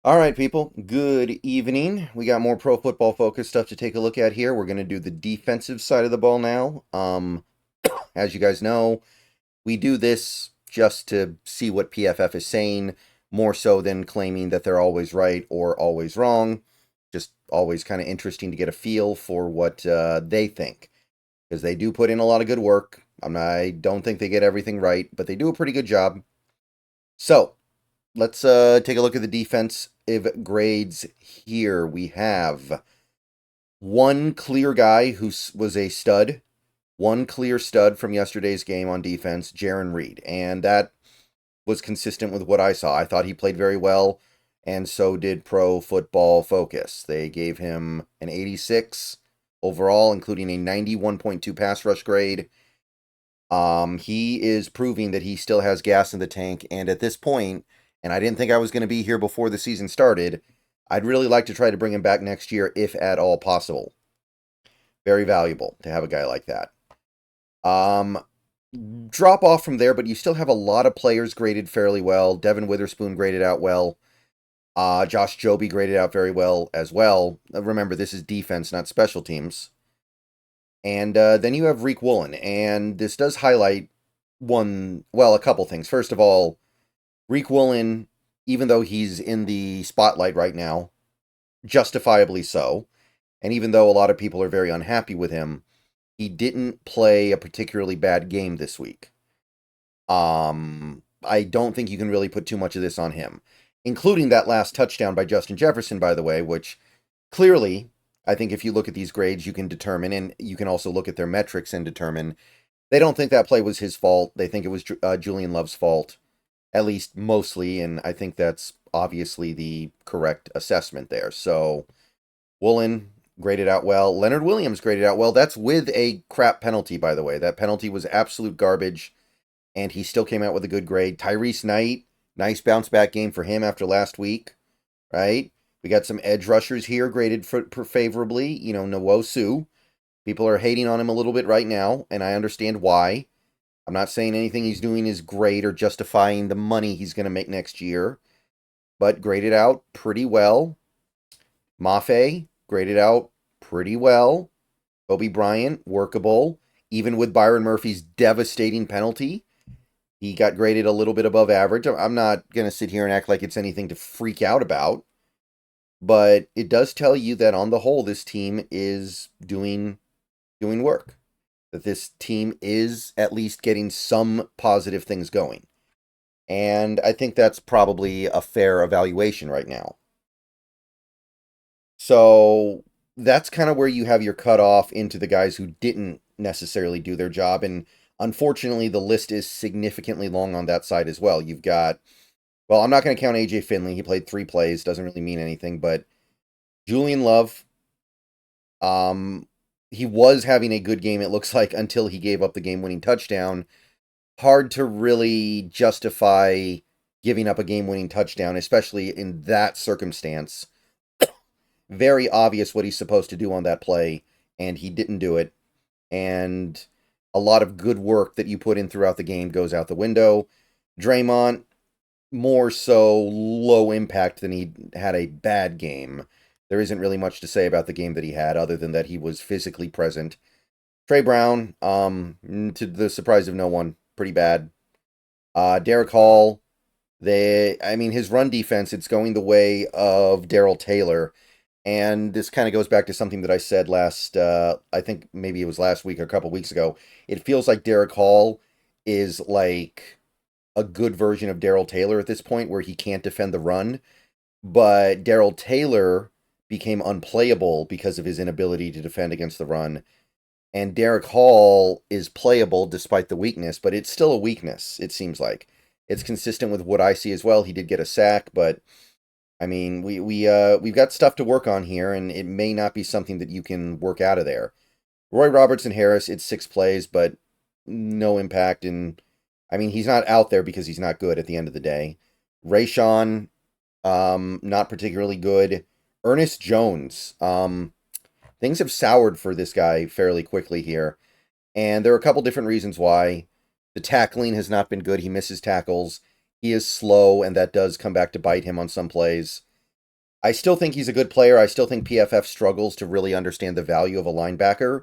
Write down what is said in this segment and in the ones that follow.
All right, people. Good evening. We got more pro football focus stuff to take a look at here. We're going to do the defensive side of the ball now. As you guys know, we do this just to see what PFF is saying, more so than claiming that they're always right or always wrong. Just always kind of interesting to get a feel for what they think, because they do put in a lot of good work. I don't think they get everything right, but they do a pretty good job. So let's take a look at the defensive grades here. We have one clear guy who was a stud, one clear stud from yesterday's game on defense, Jaron Reed, and that was consistent with what I saw. I thought he played very well, and so did Pro Football Focus. They gave him an 86 overall, including a 91.2 pass rush grade. He is proving that he still has gas in the tank, and at this point, and I didn't think I was going to be here before the season started, I'd really like to try to bring him back next year, if at all possible. Very valuable to have a guy like that. Um, Drop off from there, but you still have a lot of players graded fairly well. Devin Witherspoon graded out well. Josh Joby graded out very well as well. Remember, this is defense, not special teams. And then you have Reek Woolen, and this does highlight a couple things. First of all, Reek Woolen, even though he's in the spotlight right now, justifiably so, and even though a lot of people are very unhappy with him, he didn't play a particularly bad game this week. I don't think you can really put too much of this on him, including that last touchdown by Justin Jefferson, by the way, which clearly, I think if you look at these grades, you can determine, and you can also look at their metrics and determine, they don't think that play was his fault. They think it was Julian Love's fault, at least mostly, and I think that's obviously the correct assessment there. So, Woolen graded out well. Leonard Williams graded out well. That's with a crap penalty, by the way. That penalty was absolute garbage, and he still came out with a good grade. Tyrese Knight, nice bounce back game for him after last week, right? We got some edge rushers here graded for favorably. Nwosu. People are hating on him a little bit right now, and I understand why. I'm not saying anything he's doing is great or justifying the money he's going to make next year, but graded out pretty well. Mafe graded out pretty well. Kobe Bryant, workable. Even with Byron Murphy's devastating penalty, he got graded a little bit above average. I'm not going to sit here and act like it's anything to freak out about, but it does tell you that on the whole, this team is doing work. That this team is at least getting some positive things going. And I think that's probably a fair evaluation right now. So that's kind of where you have your cutoff into the guys who didn't necessarily do their job. And unfortunately, the list is significantly long on that side as well. You've got, well, I'm not going to count AJ Finley. He played 3 plays, doesn't really mean anything. But Julian Love, he was having a good game, it looks like, until he gave up the game-winning touchdown. Hard to really justify giving up a game-winning touchdown, especially in that circumstance. Very obvious what he's supposed to do on that play, and he didn't do it. And a lot of good work that you put in throughout the game goes out the window. Draymond, more so low impact than he had a bad game. There isn't really much to say about the game that he had, other than that he was physically present. Trey Brown, to the surprise of no one, pretty bad. Derek Hall, his run defense, it's going the way of Darrell Taylor. And this kind of goes back to something that I said I think maybe it was last week or a couple weeks ago. It feels like Derek Hall is like a good version of Darrell Taylor at this point, where he can't defend the run. But Darrell Taylor became unplayable because of his inability to defend against the run. And Derek Hall is playable despite the weakness, but it's still a weakness, it seems like. It's consistent with what I see as well. He did get a sack, but I mean, we've got stuff to work on here, and it may not be something that you can work out of there. Roy Robertson Harris, it's 6 plays, but no impact. And I mean, he's not out there because he's not good at the end of the day. Rayshawn, not particularly good. Ernest Jones, things have soured for this guy fairly quickly here. And there are a couple different reasons why. The tackling has not been good. He misses tackles. He is slow, and that does come back to bite him on some plays. I still think he's a good player. I still think PFF struggles to really understand the value of a linebacker.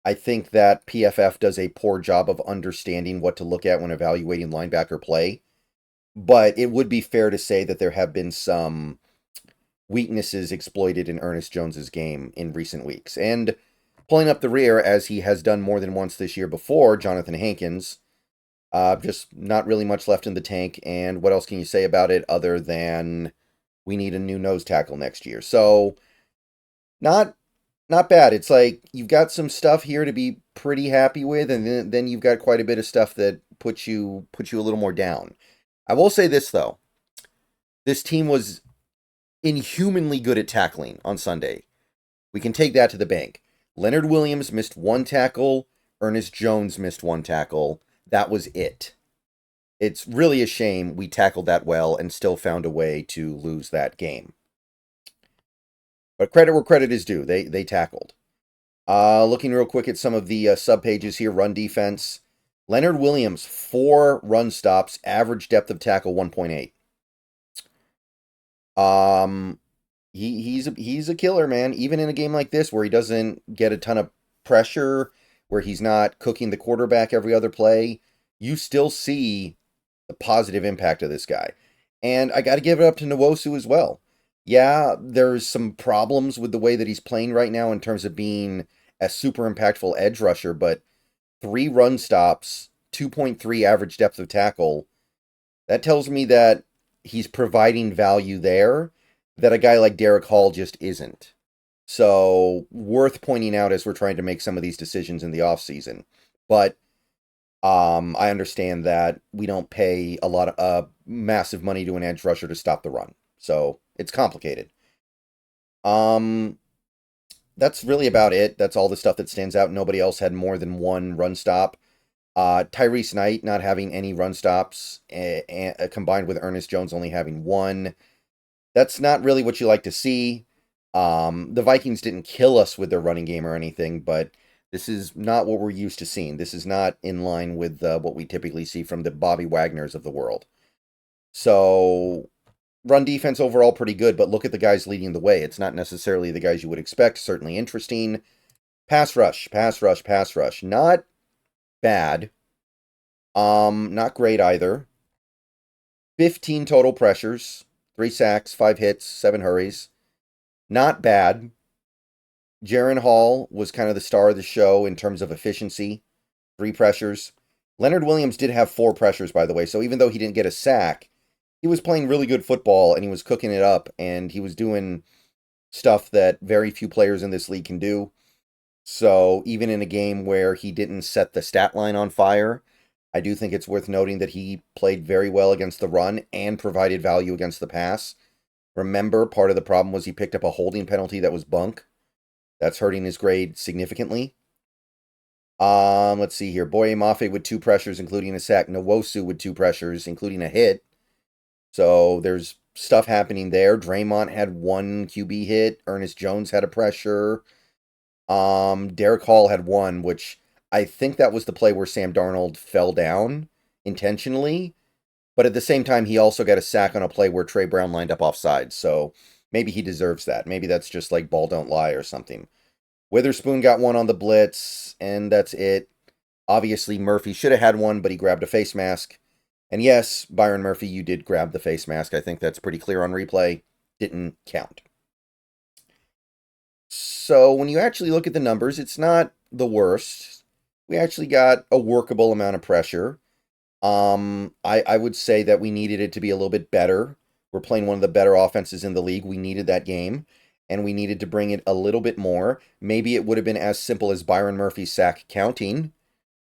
I think that PFF does a poor job of understanding what to look at when evaluating linebacker play. But it would be fair to say that there have been some weaknesses exploited in Ernest Jones's game in recent weeks. And pulling up the rear, as he has done more than once this year before, Jonathan Hankins, just not really much left in the tank. And what else can you say about it other than we need a new nose tackle next year? So not bad. It's like you've got some stuff here to be pretty happy with, and then you've got quite a bit of stuff that puts you a little more down. I will say this though. This team was inhumanly good at tackling on Sunday. We can take that to the bank. Leonard Williams missed one tackle. Ernest Jones missed one tackle. That was it. It's really a shame we tackled that well and still found a way to lose that game. But credit where credit is due. They tackled. Looking real quick at some of the sub-pages here. Run defense. Leonard Williams, 4 run stops. Average depth of tackle, 1.8. He's a killer, man. Even in a game like this where he doesn't get a ton of pressure, where he's not cooking the quarterback every other play, you still see the positive impact of this guy. And I got to give it up to Nwosu as well. Yeah, there's some problems with the way that he's playing right now in terms of being a super impactful edge rusher, but 3 run stops, 2.3 average depth of tackle, that tells me that he's providing value there that a guy like Derek Hall just isn't. So, worth pointing out as we're trying to make some of these decisions in the offseason. But I understand that we don't pay a lot of massive money to an edge rusher to stop the run. So, it's complicated. That's really about it. That's all the stuff that stands out. Nobody else had more than 1 run stop. Tyrese Knight not having any run stops, combined with Ernest Jones only having 1. That's not really what you like to see. The Vikings didn't kill us with their running game or anything, but this is not what we're used to seeing. This is not in line with what we typically see from the Bobby Wagners of the world. So, run defense overall pretty good, but look at the guys leading the way. It's not necessarily the guys you would expect. Certainly interesting. Pass rush. Not bad. Not great either. 15 total pressures, 3 sacks, 5 hits, 7 hurries. Not bad. Jaren Hall was kind of the star of the show in terms of efficiency. 3 pressures. Leonard Williams did have 4 pressures, by the way, so even though he didn't get a sack, he was playing really good football, and he was cooking it up, and he was doing stuff that very few players in this league can do. So even in a game where he didn't set the stat line on fire, I do think it's worth noting that he played very well against the run and provided value against the pass. Remember, part of the problem was he picked up a holding penalty that was bunk. That's hurting his grade significantly. Let's see here. Boye Mafe with 2 pressures, including a sack. Nwosu with 2 pressures, including a hit. So there's stuff happening there. Draymond had 1 QB hit. Ernest Jones had a pressure. Derek Hall had 1, which I think that was the play where Sam Darnold fell down intentionally. But at the same time, he also got a sack on a play where Trey Brown lined up offside. So maybe he deserves that. Maybe that's just like ball don't lie or something. Witherspoon got 1 on the blitz, and that's it. Obviously, Murphy should have had 1, but he grabbed a face mask. And yes, Byron Murphy, you did grab the face mask. I think that's pretty clear on replay. Didn't count. So when you actually look at the numbers, it's not the worst. We actually got a workable amount of pressure. I would say that we needed it to be a little bit better. We're playing one of the better offenses in the league. We needed that game, and we needed to bring it a little bit more. Maybe it would have been as simple as Byron Murphy's sack counting,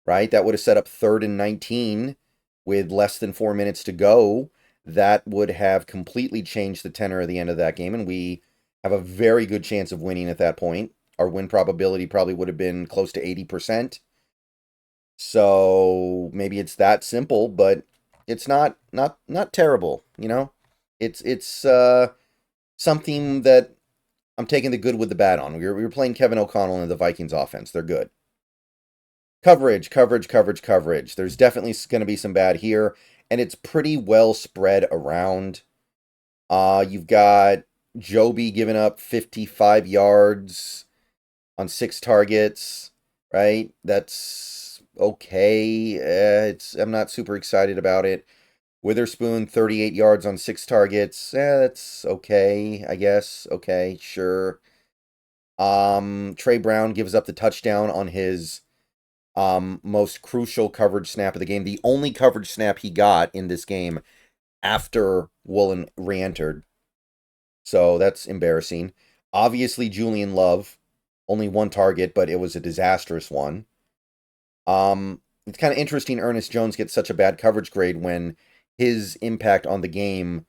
right? That would have set up 3rd and 19 with less than 4 minutes to go. That would have completely changed the tenor of the end of that game, and we have a very good chance of winning at that point. Our win probability probably would have been close to 80%. So maybe it's that simple, but it's not terrible, you know? It's something that I'm taking the good with the bad on. We were playing Kevin O'Connell and the Vikings offense. They're good. Coverage. There's definitely going to be some bad here, and it's pretty well spread around. You've got Joby giving up 55 yards on 6 targets, right? That's okay. I'm not super excited about it. Witherspoon, 38 yards on 6 targets. That's okay, I guess. Okay, sure. Trey Brown gives up the touchdown on his most crucial coverage snap of the game. The only coverage snap he got in this game after Woolen re-entered. So that's embarrassing. Obviously, Julian Love, only 1 target, but it was a disastrous one. It's kind of interesting Ernest Jones gets such a bad coverage grade when his impact on the game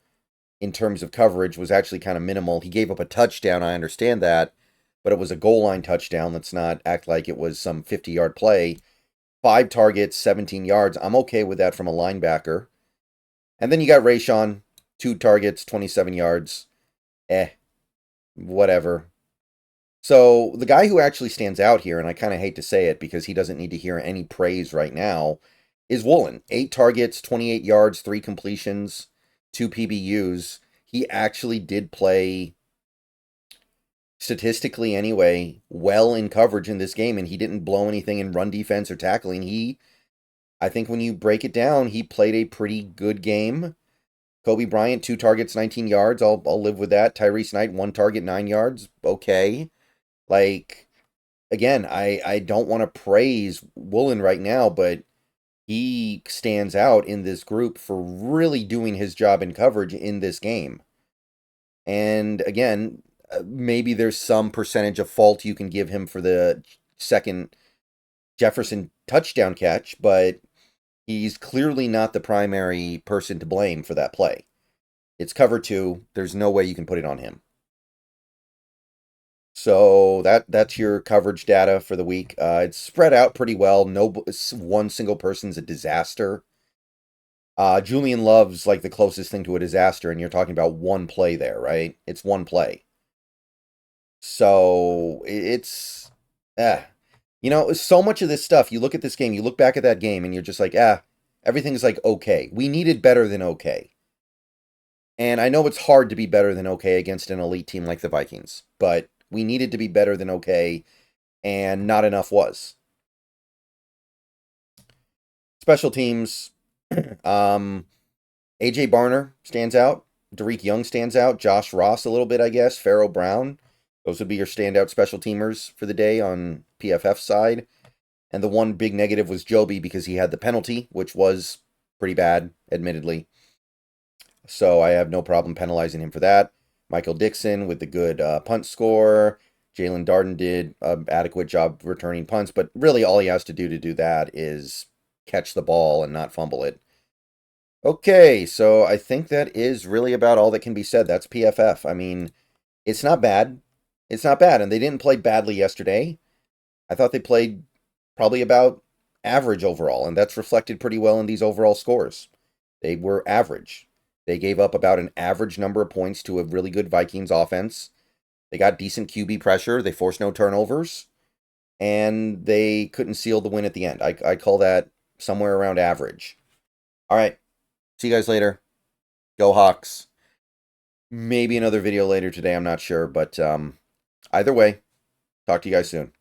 in terms of coverage was actually kind of minimal. He gave up a touchdown, I understand that, but it was a goal line touchdown. Let's not act like it was some 50-yard play. 5 targets, 17 yards. I'm okay with that from a linebacker. And then you got Rayshon, 2 targets, 27 yards. Whatever. So the guy who actually stands out here, and I kind of hate to say it because he doesn't need to hear any praise right now, is Woolen. 8 targets, 28 yards, 3 completions, 2 PBUs. He actually did play, statistically anyway, well in coverage in this game, and he didn't blow anything in run defense or tackling. I think when you break it down, he played a pretty good game. Kobe Bryant, 2 targets, 19 yards. I'll live with that. Tyrese Knight, 1 target, 9 yards. Okay. Like, again, I don't want to praise Woolen right now, but he stands out in this group for really doing his job in coverage in this game. And again, maybe there's some percentage of fault you can give him for the second Jefferson touchdown catch, but he's clearly not the primary person to blame for that play. It's cover 2. There's no way you can put it on him. So that's your coverage data for the week. It's spread out pretty well. No one single person's a disaster. Julian Love's like the closest thing to a disaster, and you're talking about one play there, right? It's one play. So it's so much of this stuff, you look at this game, you look back at that game, and you're just like, everything's like okay. We needed better than okay. And I know it's hard to be better than okay against an elite team like the Vikings, but we needed to be better than okay, and not enough was. Special teams, AJ Barner stands out. Derek Young stands out. Josh Ross a little bit, I guess. Pharaoh Brown. Those would be your standout special teamers for the day on PFF's side. And the one big negative was Joby because he had the penalty, which was pretty bad, admittedly. So I have no problem penalizing him for that. Michael Dixon with the good punt score. Jalen Darden did an adequate job returning punts, but really all he has to do that is catch the ball and not fumble it. Okay, so I think that is really about all that can be said. That's PFF. I mean, it's not bad. It's not bad, and they didn't play badly yesterday. I thought they played probably about average overall, and that's reflected pretty well in these overall scores. They were average. They gave up about an average number of points to a really good Vikings offense. They got decent QB pressure. They forced no turnovers. And they couldn't seal the win at the end. I call that somewhere around average. All right. See you guys later. Go Hawks. Maybe another video later today. I'm not sure. But either way, talk to you guys soon.